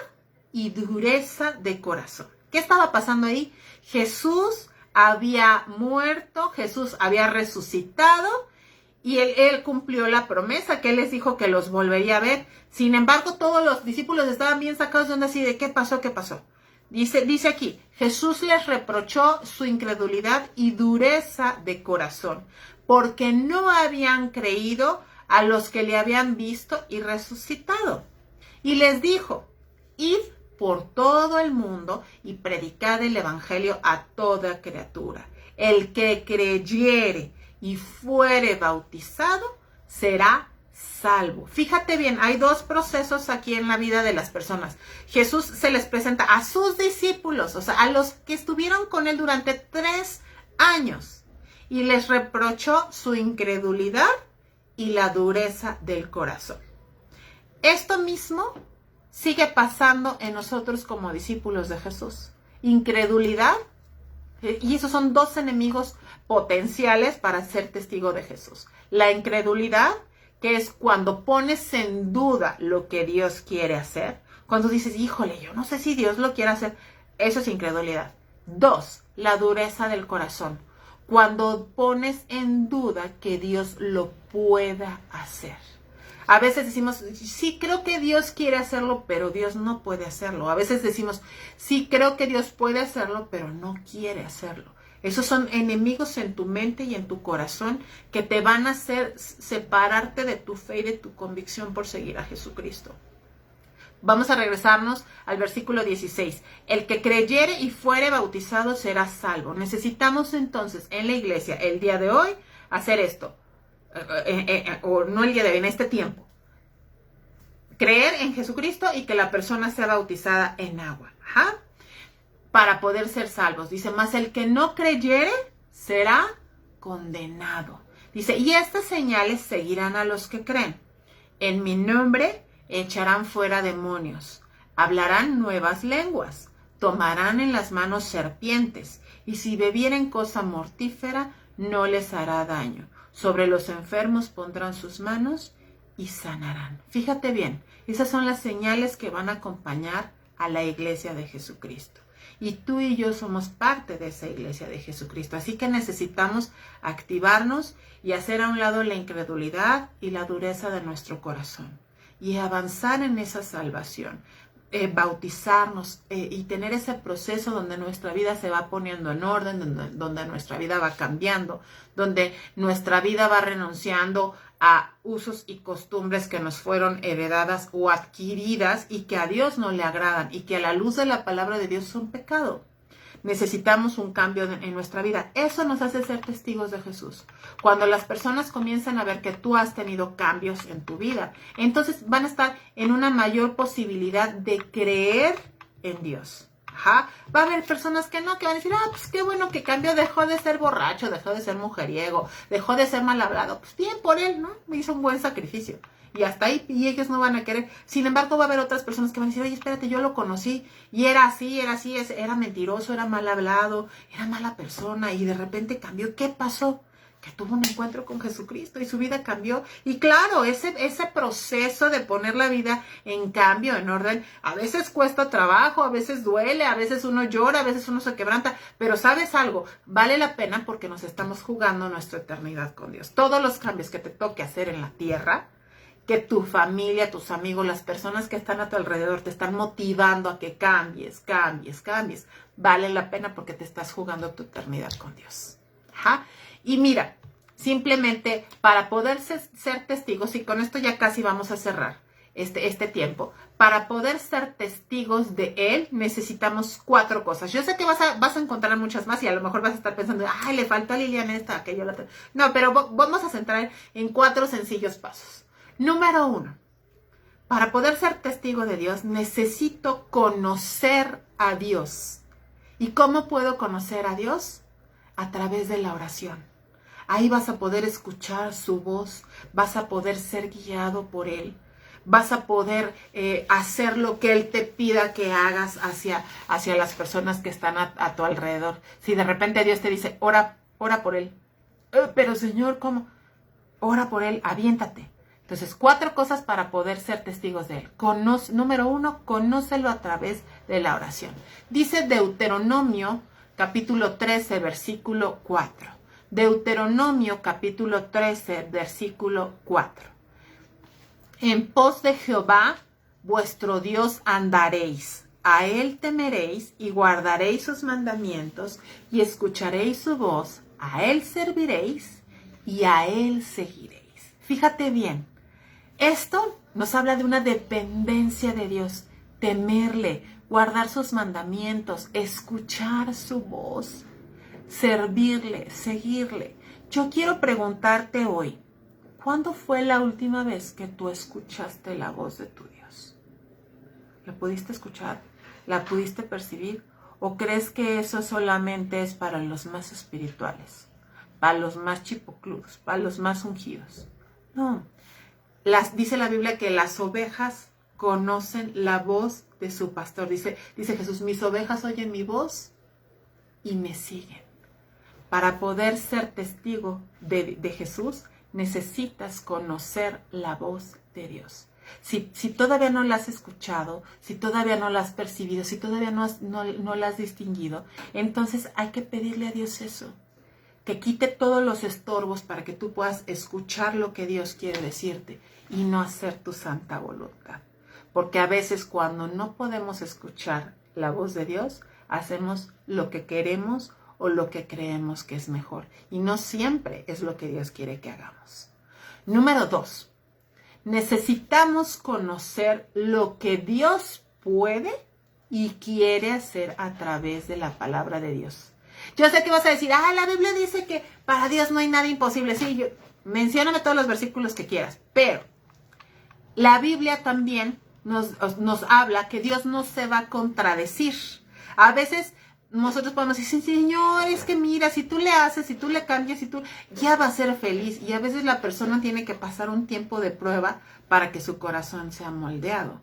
A: y dureza de corazón. ¿Qué estaba pasando ahí? Jesús había muerto, Jesús había resucitado, y él cumplió la promesa que Él les dijo que los volvería a ver. Sin embargo, todos los discípulos estaban bien sacados de onda así de ¿qué pasó? ¿Qué pasó? Dice aquí, Jesús les reprochó su incredulidad y dureza de corazón, porque no habían creído a los que le habían visto y resucitado. Y les dijo, id por todo el mundo y predicad el evangelio a toda criatura. El que creyere y fuere bautizado será salvo. Fíjate bien, hay dos procesos aquí en la vida de las personas. Jesús se les presenta a sus discípulos, o sea, a los que estuvieron con él durante 3 años, y les reprochó su incredulidad y la dureza del corazón. Esto mismo sigue pasando en nosotros como discípulos de Jesús. Incredulidad, y esos son dos enemigos potenciales para ser testigo de Jesús. La incredulidad, que es cuando pones en duda lo que Dios quiere hacer. Cuando dices, híjole, yo no sé si Dios lo quiere hacer. Eso es incredulidad. 2, la dureza del corazón. Cuando pones en duda que Dios lo pueda hacer. A veces decimos, sí, creo que Dios quiere hacerlo, pero Dios no puede hacerlo. A veces decimos, sí, creo que Dios puede hacerlo, pero no quiere hacerlo. Esos son enemigos en tu mente y en tu corazón que te van a hacer separarte de tu fe y de tu convicción por seguir a Jesucristo. Vamos a regresarnos al versículo 16. El que creyere y fuere bautizado será salvo. Necesitamos entonces en la iglesia el día de hoy hacer esto. O no el día de hoy, en este tiempo. Creer en Jesucristo y que la persona sea bautizada en agua. Ajá. Para poder ser salvos. Dice, mas el que no creyere será condenado. Dice, y estas señales seguirán a los que creen. En mi nombre echarán fuera demonios, hablarán nuevas lenguas, tomarán en las manos serpientes, y si bebieren cosa mortífera, no les hará daño. Sobre los enfermos pondrán sus manos y sanarán. Fíjate bien, esas son las señales que van a acompañar a la iglesia de Jesucristo. Y tú y yo somos parte de esa iglesia de Jesucristo. Así que necesitamos activarnos y hacer a un lado la incredulidad y la dureza de nuestro corazón. Y avanzar en esa salvación. Bautizarnos y tener ese proceso donde nuestra vida se va poniendo en orden, donde nuestra vida va cambiando, donde nuestra vida va renunciando a usos y costumbres que nos fueron heredadas o adquiridas y que a Dios no le agradan y que a la luz de la palabra de Dios son pecado. Necesitamos un cambio en nuestra vida. Eso nos hace ser testigos de Jesús. Cuando las personas comienzan a ver que tú has tenido cambios en tu vida, entonces van a estar en una mayor posibilidad de creer en Dios. Ajá. Va a haber personas que no, que van a decir, pues qué bueno que cambió, dejó de ser borracho, dejó de ser mujeriego, dejó de ser mal hablado. Pues bien por él, ¿no? Me hizo un buen sacrificio. Y hasta ahí, y ellos no van a querer. Sin embargo, va a haber otras personas que van a decir, oye, espérate, yo lo conocí y era así, era mentiroso, era mal hablado, era mala persona y de repente cambió. ¿Qué pasó? Que tuvo un encuentro con Jesucristo y su vida cambió. Y claro, ese proceso de poner la vida en cambio, en orden, a veces cuesta trabajo, a veces duele, a veces uno llora, a veces uno se quebranta, pero ¿sabes algo? Vale la pena porque nos estamos jugando nuestra eternidad con Dios. Todos los cambios que te toque hacer en la tierra, que tu familia, tus amigos, las personas que están a tu alrededor te están motivando a que cambies, vale la pena porque te estás jugando tu eternidad con Dios. Ajá. Y mira, simplemente para poder ser testigos, y con esto ya casi vamos a cerrar este tiempo, para poder ser testigos de Él necesitamos 4 cosas. Yo sé que vas a encontrar muchas más y a lo mejor vas a estar pensando, ay, le faltó a Liliana esta, aquello, la otra. No, pero vamos a centrar en 4 sencillos pasos. Número 1, para poder ser testigo de Dios necesito conocer a Dios. ¿Y cómo puedo conocer a Dios? A través de la oración. Ahí vas a poder escuchar su voz, vas a poder ser guiado por Él, vas a poder hacer lo que Él te pida que hagas hacia las personas que están a tu alrededor. Si de repente Dios te dice, ora por Él. Pero Señor, ¿cómo? Ora por Él, aviéntate. Entonces, 4 cosas para poder ser testigos de Él. Número 1, conócelo a través de la oración. Dice Deuteronomio, capítulo 13, versículo 4. Deuteronomio, capítulo 13, versículo 4. En pos de Jehová, vuestro Dios, andaréis. A Él temeréis y guardaréis sus mandamientos y escucharéis su voz. A Él serviréis y a Él seguiréis. Fíjate bien. Esto nos habla de una dependencia de Dios, temerle, guardar sus mandamientos, escuchar su voz, servirle, seguirle. Yo quiero preguntarte hoy, ¿Cuándo fue la última vez que tú escuchaste la voz de tu Dios? ¿La pudiste escuchar? ¿La pudiste percibir? ¿O crees que eso solamente es para los más espirituales? Para los más chipocludos, para los más ungidos. No. Dice la Biblia que las ovejas conocen la voz de su pastor. Dice Jesús, mis ovejas oyen mi voz y me siguen. Para poder ser testigo de Jesús, necesitas conocer la voz de Dios. Si todavía no la has escuchado, si todavía no la has percibido, si todavía no la has distinguido, entonces hay que pedirle a Dios eso. Que quite todos los estorbos para que tú puedas escuchar lo que Dios quiere decirte y no hacer tu santa voluntad. Porque a veces cuando no podemos escuchar la voz de Dios, hacemos lo que queremos o lo que creemos que es mejor. Y no siempre es lo que Dios quiere que hagamos. Número 2. Necesitamos conocer lo que Dios puede y quiere hacer a través de la palabra de Dios. Yo sé que vas a decir, la Biblia dice que para Dios no hay nada imposible. Sí, mencióname todos los versículos que quieras, pero la Biblia también nos habla que Dios no se va a contradecir. A veces nosotros podemos decir, Señor, es que mira, si tú le haces, si tú le cambias, ya va a ser feliz. Y a veces la persona tiene que pasar un tiempo de prueba para que su corazón sea moldeado.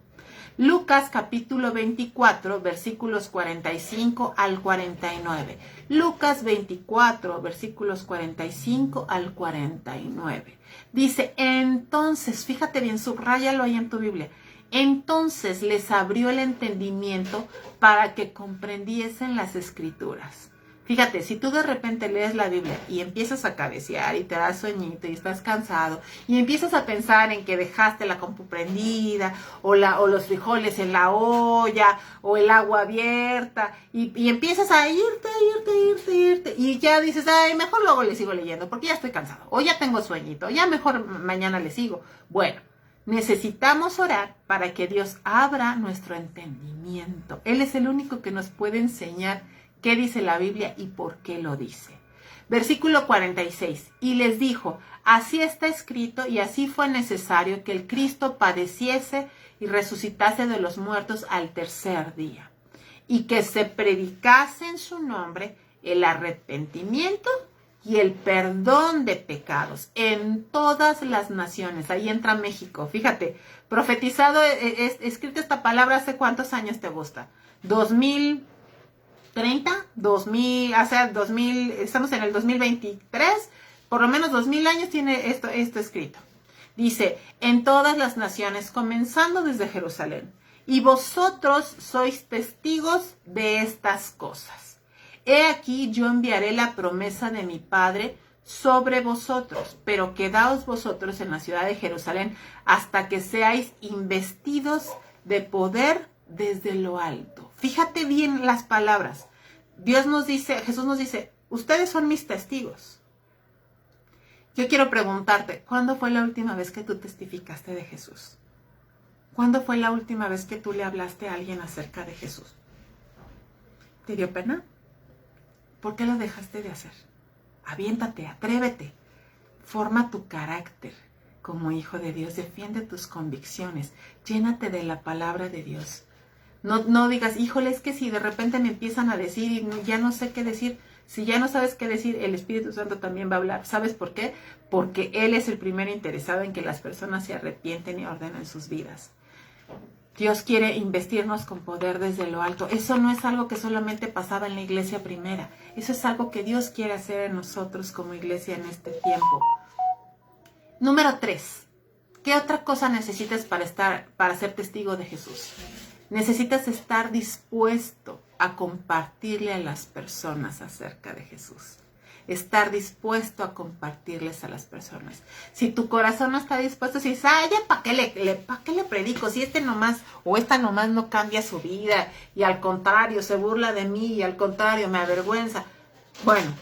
A: Lucas capítulo 24, versículos 45 al 49. Lucas 24, versículos 45 al 49. Dice, entonces, fíjate bien, subráyalo ahí en tu Biblia. Entonces les abrió el entendimiento para que comprendiesen las escrituras. Fíjate, si tú de repente lees la Biblia y empiezas a cabecear y te das sueñito y estás cansado y empiezas a pensar en que dejaste la compu prendida o los frijoles en la olla o el agua abierta y empiezas a irte y ya dices, mejor luego le sigo leyendo porque ya estoy cansado o ya tengo sueñito, ya mejor mañana le sigo. Bueno, necesitamos orar para que Dios abra nuestro entendimiento. Él es el único que nos puede enseñar qué dice la Biblia y por qué lo dice. Versículo 46. Y les dijo, así está escrito y así fue necesario que el Cristo padeciese y resucitase de los muertos al tercer día. Y que se predicase en su nombre el arrepentimiento y el perdón de pecados en todas las naciones. Ahí entra México. Fíjate, profetizado, escrito esta palabra hace cuántos años te gusta. 2030, 2000, o sea, 2000, estamos en el 2023, por lo menos 2000 años tiene esto escrito. Dice, en todas las naciones, comenzando desde Jerusalén, y vosotros sois testigos de estas cosas. He aquí yo enviaré la promesa de mi Padre sobre vosotros, pero quedaos vosotros en la ciudad de Jerusalén hasta que seáis investidos de poder desde lo alto. Fíjate bien las palabras. Dios nos dice, Jesús nos dice, ustedes son mis testigos. Yo quiero preguntarte, ¿cuándo fue la última vez que tú testificaste de Jesús? ¿Cuándo fue la última vez que tú le hablaste a alguien acerca de Jesús? ¿Te dio pena? ¿Por qué lo dejaste de hacer? Aviéntate, atrévete. Forma tu carácter como hijo de Dios. Defiende tus convicciones. Llénate de la palabra de Dios. No digas, híjole, es que si de repente me empiezan a decir y ya no sé qué decir. Si ya no sabes qué decir, el Espíritu Santo también va a hablar. ¿Sabes por qué? Porque Él es el primero interesado en que las personas se arrepienten y ordenen sus vidas. Dios quiere investirnos con poder desde lo alto. Eso no es algo que solamente pasaba en la iglesia primera. Eso es algo que Dios quiere hacer en nosotros como iglesia en este tiempo. Número 3. ¿Qué otra cosa necesitas para ser testigo de Jesús? Necesitas estar dispuesto a compartirle a las personas acerca de Jesús. Estar dispuesto a compartirles a las personas. Si tu corazón no está dispuesto, si dices, ya ¿para qué le predico? Si este nomás o esta nomás no cambia su vida y al contrario se burla de mí y al contrario me avergüenza. Bueno,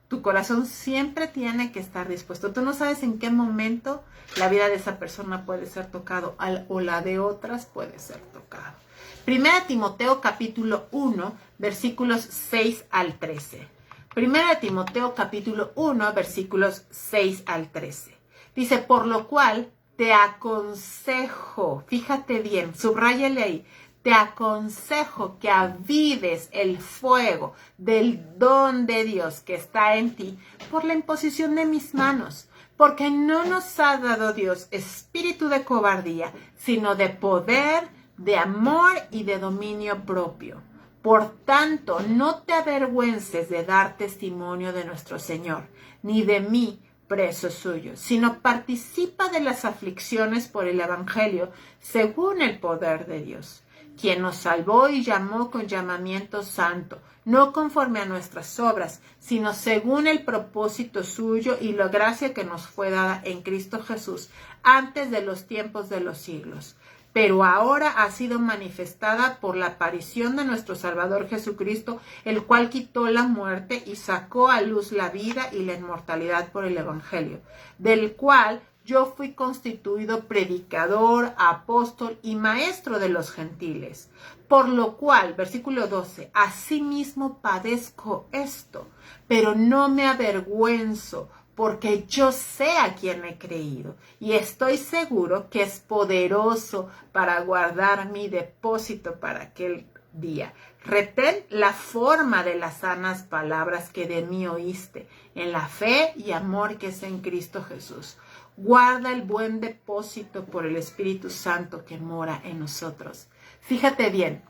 A: tu corazón siempre tiene que estar dispuesto. Tú no sabes en qué momento la vida de esa persona puede ser tocado o la de otras puede ser tocado. Primera Timoteo capítulo 1, versículos 6 al 13. Primera Timoteo capítulo 1, versículos 6 al 13. Dice, por lo cual te aconsejo, fíjate bien, subráyale ahí, te aconsejo que avives el fuego del don de Dios que está en ti por la imposición de mis manos, porque no nos ha dado Dios espíritu de cobardía, sino de poder, de amor y de dominio propio. Por tanto, no te avergüences de dar testimonio de nuestro Señor, ni de mí, preso suyo, sino participa de las aflicciones por el Evangelio, según el poder de Dios, quien nos salvó y llamó con llamamiento santo, no conforme a nuestras obras, sino según el propósito suyo y la gracia que nos fue dada en Cristo Jesús, antes de los tiempos de los siglos. Pero ahora ha sido manifestada por la aparición de nuestro Salvador Jesucristo, el cual quitó la muerte y sacó a luz la vida y la inmortalidad por el Evangelio, del cual yo fui constituido predicador, apóstol y maestro de los gentiles. Por lo cual, versículo 12, asimismo padezco esto, pero no me avergüenzo, porque yo sé a quién he creído y estoy seguro que es poderoso para guardar mi depósito para aquel día. Retén la forma de las sanas palabras que de mí oíste, en la fe y amor que es en Cristo Jesús. Guarda el buen depósito por el Espíritu Santo que mora en nosotros. Fíjate bien.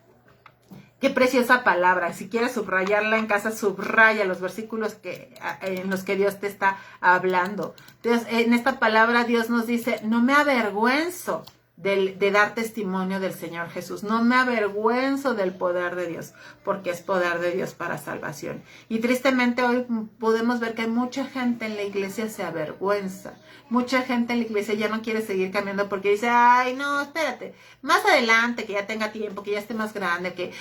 A: Qué preciosa palabra. Si quieres subrayarla en casa, subraya los versículos en los que Dios te está hablando. Dios, en esta palabra Dios nos dice, no me avergüenzo de dar testimonio del Señor Jesús. No me avergüenzo del poder de Dios, porque es poder de Dios para salvación. Y tristemente hoy podemos ver que mucha gente en la iglesia se avergüenza. Mucha gente en la iglesia ya no quiere seguir cambiando porque dice, ay, no, espérate, más adelante, que ya tenga tiempo, que ya esté más grande, que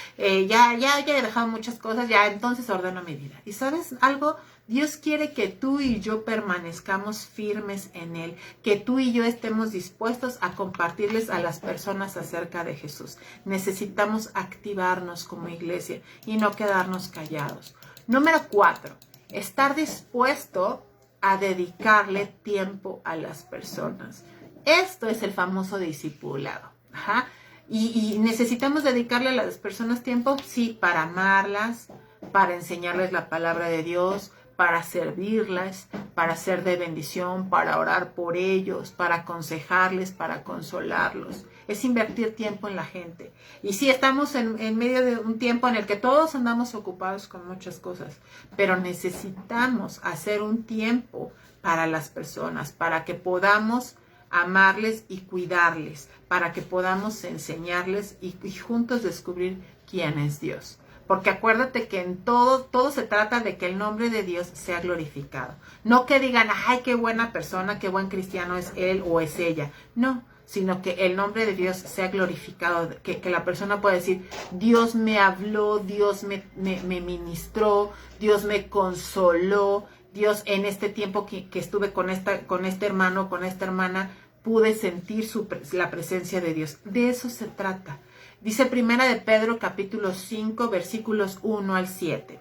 A: ya he dejado muchas cosas, ya entonces ordeno mi vida. ¿Y sabes algo? Dios quiere que tú y yo permanezcamos firmes en Él, que tú y yo estemos dispuestos a compartirles a las personas acerca de Jesús. Necesitamos activarnos como iglesia y no quedarnos callados. Número 4, estar dispuesto a dedicarle tiempo a las personas. Esto es el famoso discipulado. Ajá. Y necesitamos dedicarle a las personas tiempo, sí, para amarlas, para enseñarles la palabra de Dios, para servirlas, para ser de bendición, para orar por ellos, para aconsejarles, para consolarlos. Es invertir tiempo en la gente. Y sí, estamos en medio de un tiempo en el que todos andamos ocupados con muchas cosas, pero necesitamos hacer un tiempo para las personas, para que podamos amarles y cuidarles, para que podamos enseñarles y juntos descubrir quién es Dios. Porque acuérdate que en todo se trata de que el nombre de Dios sea glorificado. No que digan, ay, qué buena persona, qué buen cristiano es él o es ella. No, sino que el nombre de Dios sea glorificado, que la persona pueda decir, Dios me habló, Dios me ministró, Dios me consoló, Dios en este tiempo que estuve con este hermano, con esta hermana, pude sentir la presencia de Dios. De eso se trata. Dice Primera de Pedro capítulo 5 versículos 1 al 7.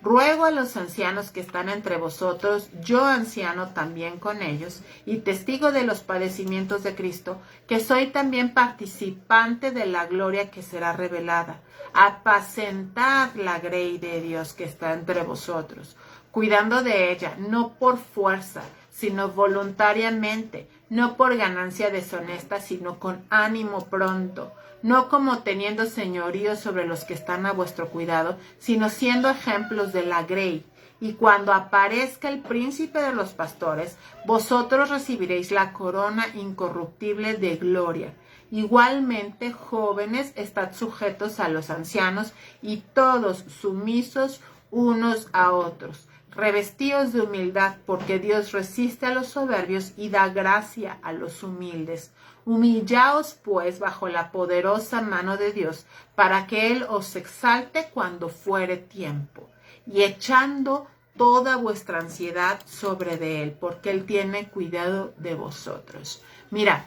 A: Ruego a los ancianos que están entre vosotros, yo anciano también con ellos, y testigo de los padecimientos de Cristo, que soy también participante de la gloria que será revelada. Apacentad la grey de Dios que está entre vosotros, cuidando de ella, no por fuerza, sino voluntariamente, no por ganancia deshonesta, sino con ánimo pronto, no como teniendo señorío sobre los que están a vuestro cuidado, sino siendo ejemplos de la grey. Y cuando aparezca el príncipe de los pastores, vosotros recibiréis la corona incorruptible de gloria. Igualmente, jóvenes, estad sujetos a los ancianos y todos sumisos unos a otros. Revestíos de humildad, porque Dios resiste a los soberbios y da gracia a los humildes. Humillaos, pues, bajo la poderosa mano de Dios, para que Él os exalte cuando fuere tiempo, y echando toda vuestra ansiedad sobre de Él, porque Él tiene cuidado de vosotros. Mira,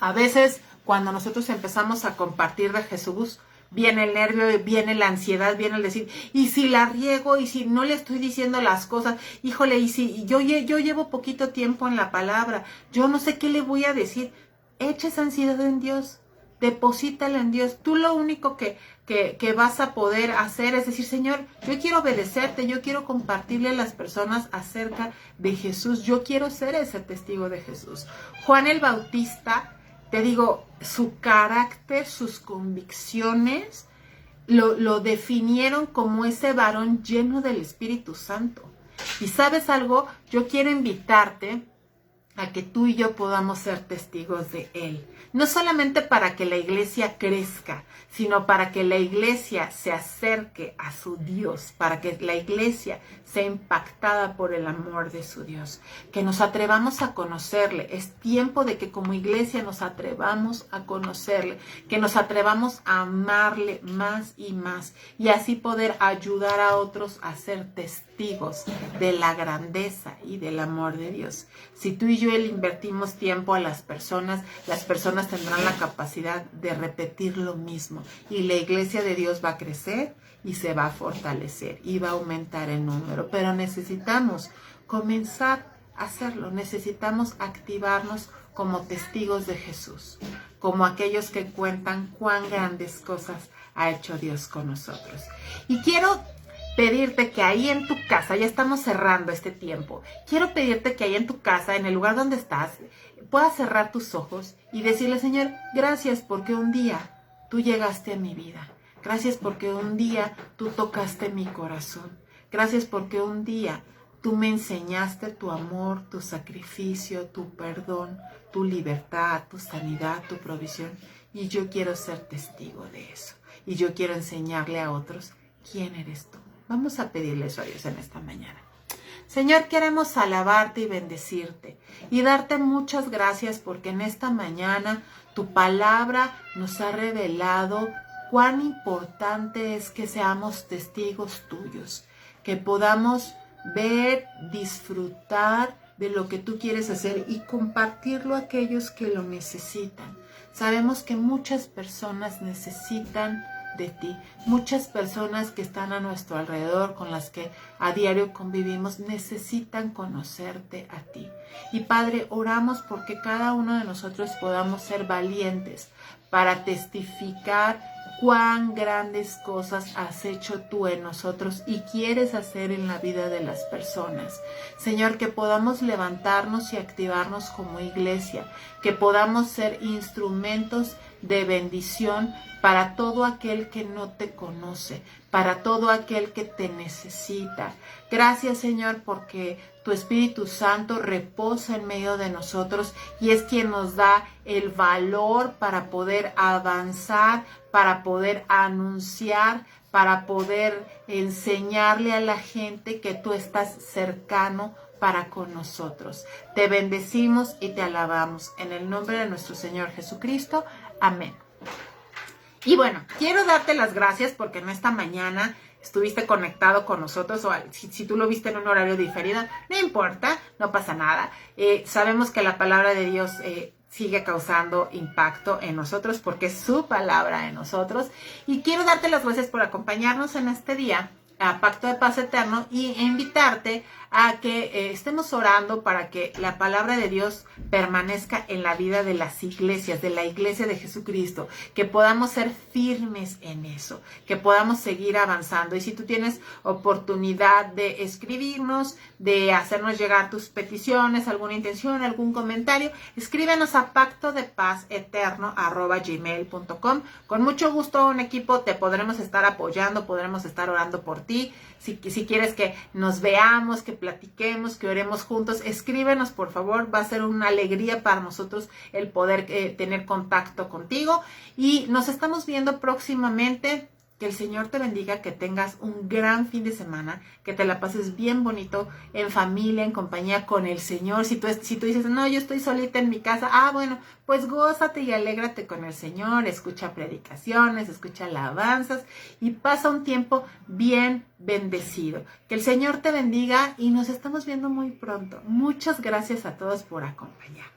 A: a veces cuando nosotros empezamos a compartir de Jesús, viene el nervio, viene la ansiedad, viene el decir, y si la riego, y si no le estoy diciendo las cosas, híjole, y si yo llevo poquito tiempo en la palabra, yo no sé qué le voy a decir. Echa esa ansiedad en Dios, deposítala en Dios. Tú lo único que vas a poder hacer es decir, Señor, yo quiero obedecerte, yo quiero compartirle a las personas acerca de Jesús, yo quiero ser ese testigo de Jesús. Juan el Bautista, te digo, su carácter, sus convicciones, lo definieron como ese varón lleno del Espíritu Santo. Y ¿sabes algo? Yo quiero invitarte a que tú y yo podamos ser testigos de Él. No solamente para que la iglesia crezca, sino para que la iglesia se acerque a su Dios, para que la iglesia sea impactada por el amor de su Dios. Que nos atrevamos a conocerle. Es tiempo de que como iglesia nos atrevamos a conocerle, que nos atrevamos a amarle más y más, y así poder ayudar a otros a ser testigos de la grandeza y del amor de Dios. Si tú y yo le invertimos tiempo a las personas tendrán la capacidad de repetir lo mismo, y la iglesia de Dios va a crecer y se va a fortalecer y va a aumentar en número. Pero necesitamos comenzar a hacerlo, necesitamos activarnos como testigos de Jesús, como aquellos que cuentan cuán grandes cosas ha hecho Dios con nosotros. Y quiero pedirte que ahí en tu casa, ya estamos cerrando este tiempo, quiero pedirte que ahí en tu casa, en el lugar donde estás, puedas cerrar tus ojos y decirle, Señor, gracias porque un día tú llegaste a mi vida. Gracias porque un día tú tocaste mi corazón. Gracias porque un día tú me enseñaste tu amor, tu sacrificio, tu perdón, tu libertad, tu sanidad, tu provisión. Y yo quiero ser testigo de eso. Y yo quiero enseñarle a otros quién eres tú. Vamos a pedirle eso a Dios en esta mañana. Señor, queremos alabarte y bendecirte y darte muchas gracias porque en esta mañana tu palabra nos ha revelado cuán importante es que seamos testigos tuyos, que podamos ver, disfrutar de lo que tú quieres hacer y compartirlo a aquellos que lo necesitan. Sabemos que muchas personas necesitan de ti, muchas personas que están a nuestro alrededor, con las que a diario convivimos, necesitan conocerte a ti. Y Padre, oramos porque cada uno de nosotros podamos ser valientes para testificar cuán grandes cosas has hecho tú en nosotros y quieres hacer en la vida de las personas. Señor, que podamos levantarnos y activarnos como iglesia, que podamos ser instrumentos de bendición para todo aquel que no te conoce, para todo aquel que te necesita. Gracias, Señor, porque tu Espíritu Santo reposa en medio de nosotros y es quien nos da el valor para poder avanzar, para poder anunciar, para poder enseñarle a la gente que tú estás cercano para con nosotros. Te bendecimos y te alabamos en el nombre de nuestro Señor Jesucristo. Amén. Y bueno, quiero darte las gracias porque en esta mañana estuviste conectado con nosotros, o si tú lo viste en un horario diferido, no importa, no pasa nada. Sabemos que la palabra de Dios sigue causando impacto en nosotros porque es su palabra en nosotros. Y quiero darte las gracias por acompañarnos en este día a Pacto de Paz Eterno y invitarte a que estemos orando para que la palabra de Dios permanezca en la vida de las iglesias, de la iglesia de Jesucristo, que podamos ser firmes en eso, que podamos seguir avanzando. Y si tú tienes oportunidad de escribirnos, de hacernos llegar tus peticiones, alguna intención, algún comentario, escríbenos a pactodepazeterno@gmail.com. Con mucho gusto, un equipo, te podremos estar apoyando, podremos estar orando por ti. Si quieres que nos veamos, que platiquemos, que oremos juntos, escríbenos, por favor. Va a ser una alegría para nosotros el poder tener contacto contigo. Y nos estamos viendo próximamente. Que el Señor te bendiga, que tengas un gran fin de semana, que te la pases bien bonito en familia, en compañía con el Señor. Si tú dices, no, yo estoy solita en mi casa, bueno, pues gózate y alégrate con el Señor, escucha predicaciones, escucha alabanzas y pasa un tiempo bien bendecido. Que el Señor te bendiga y nos estamos viendo muy pronto. Muchas gracias a todos por acompañarnos.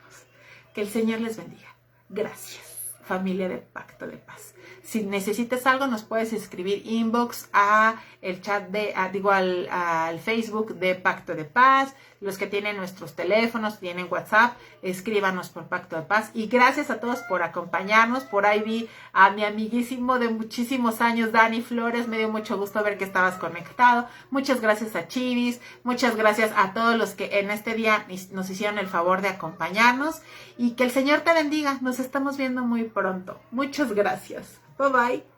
A: Que el Señor les bendiga. Gracias. familia de Pacto de Paz. Si necesitas algo, nos puedes escribir inbox a el chat al Facebook de Pacto de Paz. Los que tienen nuestros teléfonos, tienen WhatsApp, escríbanos por Pacto de Paz. Y gracias a todos por acompañarnos. Por ahí vi a mi amiguísimo de muchísimos años, Dani Flores. Me dio mucho gusto ver que estabas conectado. Muchas gracias a Chivis. Muchas gracias a todos los que en este día nos hicieron el favor de acompañarnos. Y que el Señor te bendiga. Nos estamos viendo muy pronto. Muchas gracias. Bye bye.